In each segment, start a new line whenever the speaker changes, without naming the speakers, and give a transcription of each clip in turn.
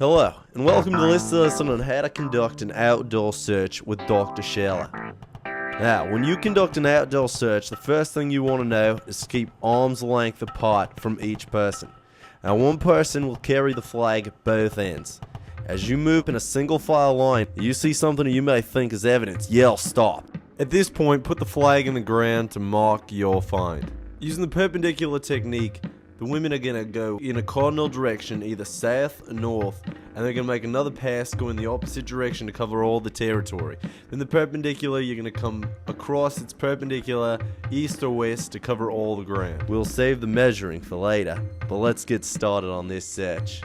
Hello, and welcome to this lesson on how to conduct an outdoor search with Dr. Sheller. Now, when you conduct an outdoor search, the first thing you want to know is to keep arm's length apart from each person. Now, one person will carry the flag at both ends. As you move in a single file line, you see something that you may think is evidence, yell stop. At this point, put the flag in the ground to mark your find. Using the perpendicular technique, the women are going to go in a cardinal direction, either south or north, and they're going to make another pass going the opposite direction to cover all the territory. Then the perpendicular, you're going to come across its perpendicular, east or west, to cover all the ground. We'll save the measuring for later, but let's get started on this search.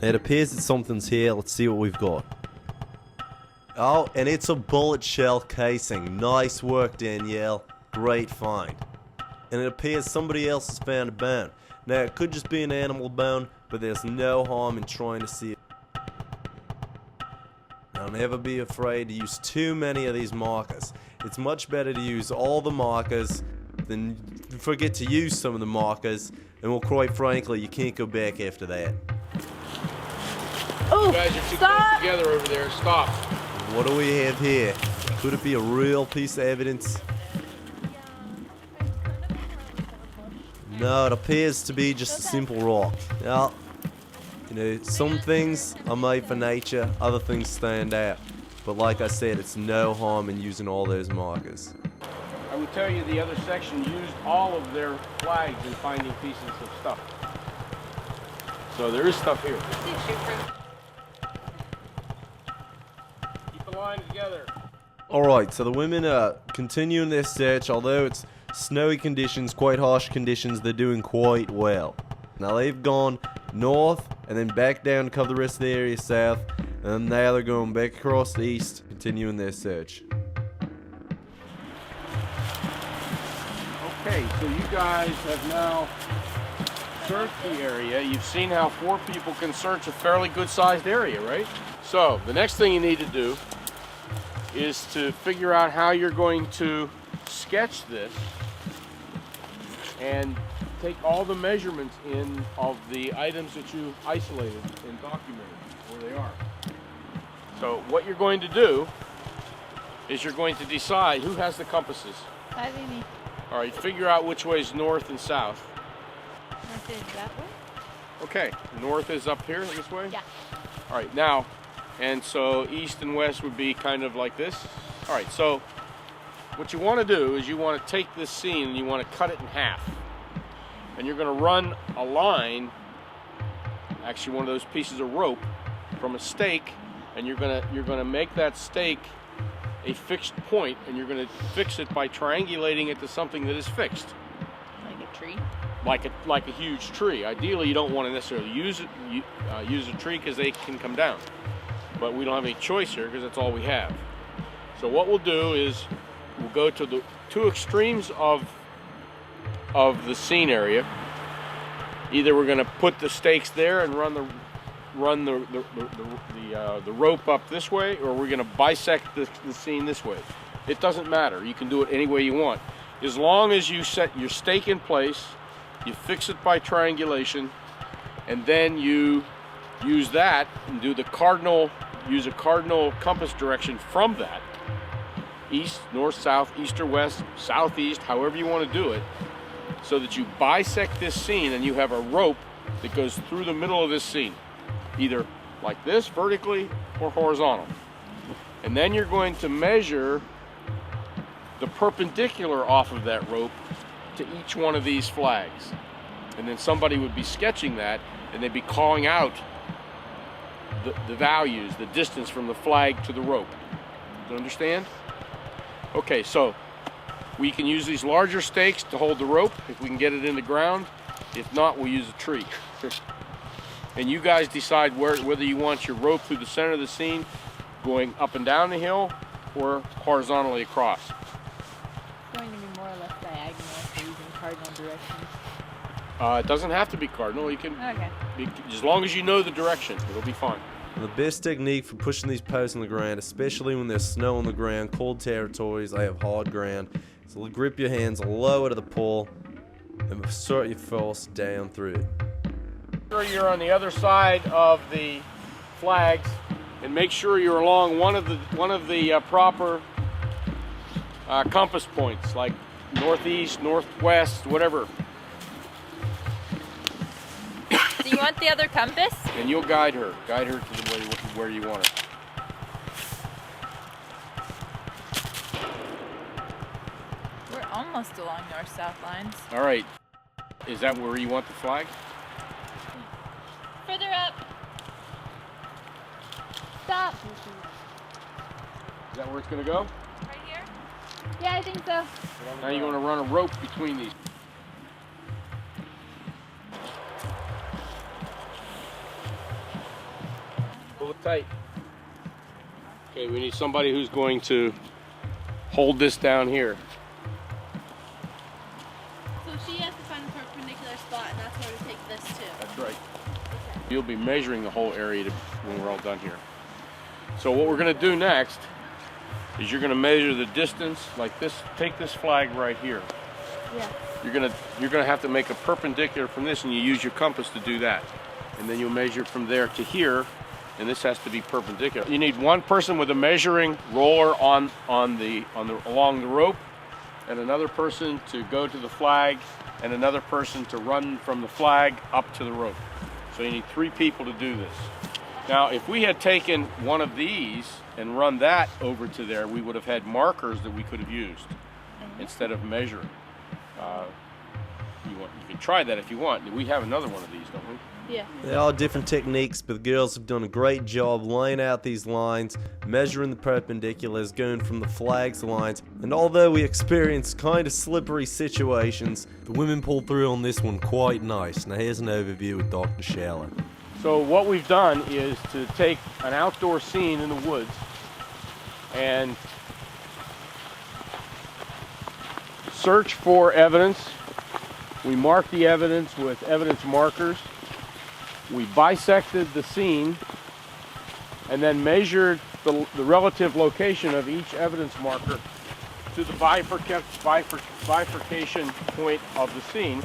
It appears that something's here. Let's see what we've got. Oh, and it's a bullet shell casing. Nice work, Danielle. Great find. And it appears somebody else has found a bone. Now, it could just be an animal bone, but there's no harm in trying to see it. Now, never be afraid to use too many of these markers. It's much better to use all the markers than forget to use some of the markers, and well, quite frankly, you can't go back after that.
Oh, you guys are too close together over there. Stop.
What do we have here? Could it be a real piece of evidence? No, it appears to be just a simple rock. Now, some things are made for nature, other things stand out. But like I said, it's no harm in using all those markers.
I would tell you the other section used all of their flags in finding pieces of stuff. So there is stuff here. Keep the line together.
Alright, so the women are continuing their search, although it's snowy conditions, quite harsh conditions, they're doing quite well. Now they've gone north and then back down to cover the rest of the area south, and now they're going back across the east, continuing their search.
Okay, so you guys have now searched the area. You've seen how 4 people can search a fairly good sized area, right? So the next thing you need to do is to figure out how you're going to sketch this and take all the measurements in of the items that you isolated and documented where they are. So what you're going to do is you're going to decide who has the compasses.
Me.
All right, figure out which way is north and south.
North is that way?
Okay, north is up here this way?
Yeah.
All right, now, and so east and west would be kind of like this. All right, so what you want to do is you want to take this scene and you want to cut it in half. And you're going to run a line, actually one of those pieces of rope, from a stake, and you're going to make that stake a fixed point, and you're going to fix it by triangulating it to something that is fixed.
Like a tree?
Like a huge tree. Ideally, you don't want to necessarily use a tree because they can come down. But we don't have any choice here because that's all we have. So what we'll do is we'll go to the 2 extremes of the scene area. Either we're going to put the stakes there and run the rope up this way, or we're going to bisect the scene this way. It doesn't matter. You can do it any way you want. As long as you set your stake in place, you fix it by triangulation, and then you use that and use a cardinal compass direction from that. East, north, south, east or west, southeast, however you want to do it, so that you bisect this scene and you have a rope that goes through the middle of this scene, either like this, vertically, or horizontal. And then you're going to measure the perpendicular off of that rope to each one of these flags. And then somebody would be sketching that, and they'd be calling out the values, the distance from the flag to the rope. Do you understand? Okay, so we can use these larger stakes to hold the rope if we can get it in the ground. If not, we'll use a tree. And you guys decide whether you want your rope through the center of the scene going up and down the hill or horizontally across.
It's going to be more or less diagonal if we're using cardinal directions.
It doesn't have to be cardinal. You can, as long as you know the direction, it'll be fine.
The best technique for pushing these posts on the ground, especially when there's snow on the ground, cold territories, they have hard ground, so grip your hands lower to the pole and assert your force down through it.
Make sure you're on the other side of the flags, and make sure you're along one of the proper compass points, like northeast, northwest, whatever.
Do you want the other compass?
And you'll guide her to the way where you want her.
We're almost along north-south lines.
All right. Is that where you want the flag?
Further up. Stop.
Is that where it's going to go?
Right here? Yeah, I think so.
Now you're going to run a rope between these. Pull it tight. Okay, we need somebody who's going to hold this down here.
So she has to find a perpendicular spot, and that's where we take this to.
That's right. You'll be measuring the whole area when we're all done here. So what we're going to do next is you're going to measure the distance like this. Take this flag right here.
Yeah.
You're going to have to make a perpendicular from this, and you use your compass to do that. And then you'll measure from there to here, and this has to be perpendicular. You need one person with a measuring roller along the rope, and another person to go to the flag, and another person to run from the flag up to the rope. So you need 3 people to do this. Now, if we had taken one of these and run that over to there, we would have had markers that we could have used instead of measuring. You can try that if you want. We have another one of these, don't we?
Yeah.
There are different techniques, but the girls have done a great job laying out these lines, measuring the perpendiculars, going from the flags to lines, and although we experienced kind of slippery situations, the women pulled through on this one quite nice. Now here's an overview with Dr. Shaler.
So what we've done is to take an outdoor scene in the woods and search for evidence. We marked the evidence with evidence markers. We bisected the scene and then measured the relative location of each evidence marker to the bifurcation point of the scene.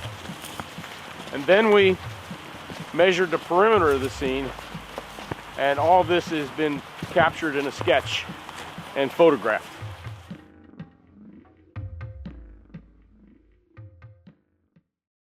And then we measured the perimeter of the scene, and all this has been captured in a sketch and photographed.